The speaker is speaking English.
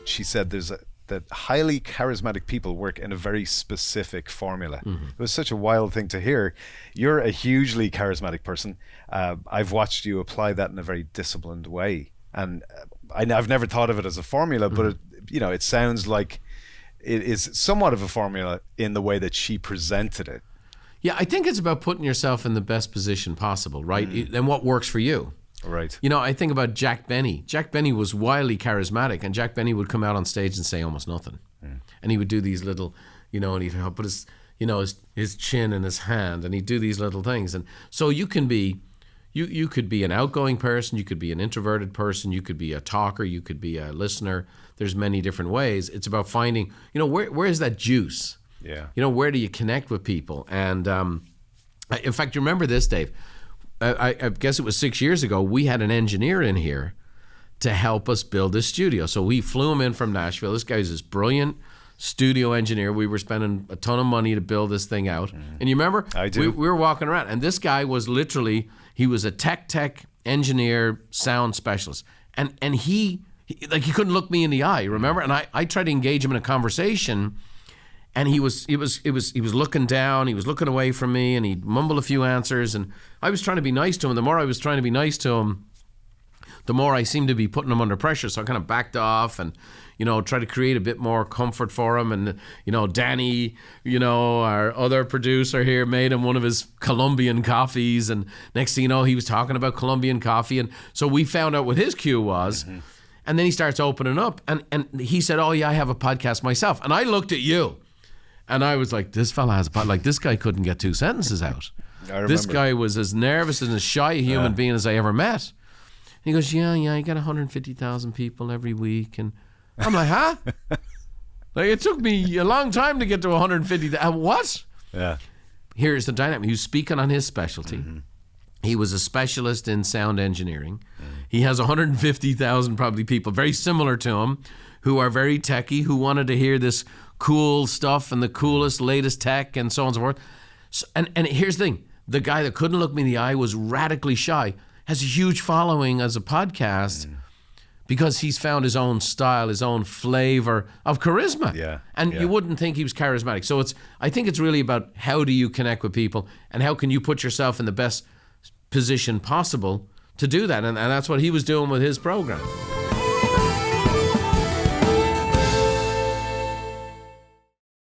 she said that highly charismatic people work in a very specific formula. It was such a wild thing to hear. You're a hugely charismatic person. I've watched you apply that in a very disciplined way, and I've never thought of it as a formula, but it sounds like it is somewhat of a formula in the way that she presented it. Yeah, I think it's about putting yourself in the best position possible, right? And what works for you. Right. I think about Jack Benny. Jack Benny was wildly charismatic, and Jack Benny would come out on stage and say almost nothing. And he would do these little, and he'd put his chin in his hand, and he'd do these little things. And so you can be, you could be an outgoing person, you could be an introverted person, you could be a talker, you could be a listener. There's many different ways. It's about finding, where is that juice? Yeah. Where do you connect with people? And in fact, you remember this, Dave? I guess it was 6 years ago, we had an engineer in here to help us build this studio. So we flew him in from Nashville. This guy's this brilliant studio engineer. We were spending a ton of money to build this thing out. And you remember? I do. We were walking around, and this guy was literally, he was a tech engineer, sound specialist. And he couldn't look me in the eye, remember? And I tried to engage him in a conversation, and he was looking down, he was looking away from me, and he mumbled a few answers, and I was trying to be nice to him. The more I was trying to be nice to him, the more I seemed to be putting him under pressure. So I kind of backed off and, tried to create a bit more comfort for him. And, Danny, our other producer here, made him one of his Colombian coffees. And next thing you know, he was talking about Colombian coffee. And so we found out what his cue was. And then he starts opening up, and he said, "Oh yeah, I have a podcast myself." And I looked at you. And I was like, this fella has a pod. Like, this guy couldn't get 2 sentences out. This guy was as nervous and as shy a human being as I ever met. And he goes, yeah, you got 150,000 people every week. And I'm like, huh? Like, it took me a long time to get to 150,000. What? Yeah. Here's the dynamic. He was speaking on his specialty. He was a specialist in sound engineering. He has 150,000 probably people very similar to him who are very techie, who wanted to hear this cool stuff and the coolest, latest tech and so on and so forth. So, and here's the thing. The guy that couldn't look me in the eye was radically shy, has a huge following as a podcast because he's found his own style, his own flavor of charisma. Yeah. And you wouldn't think he was charismatic. So I think it's really about how do you connect with people and how can you put yourself in the best position possible to do that. And that's what he was doing with his program.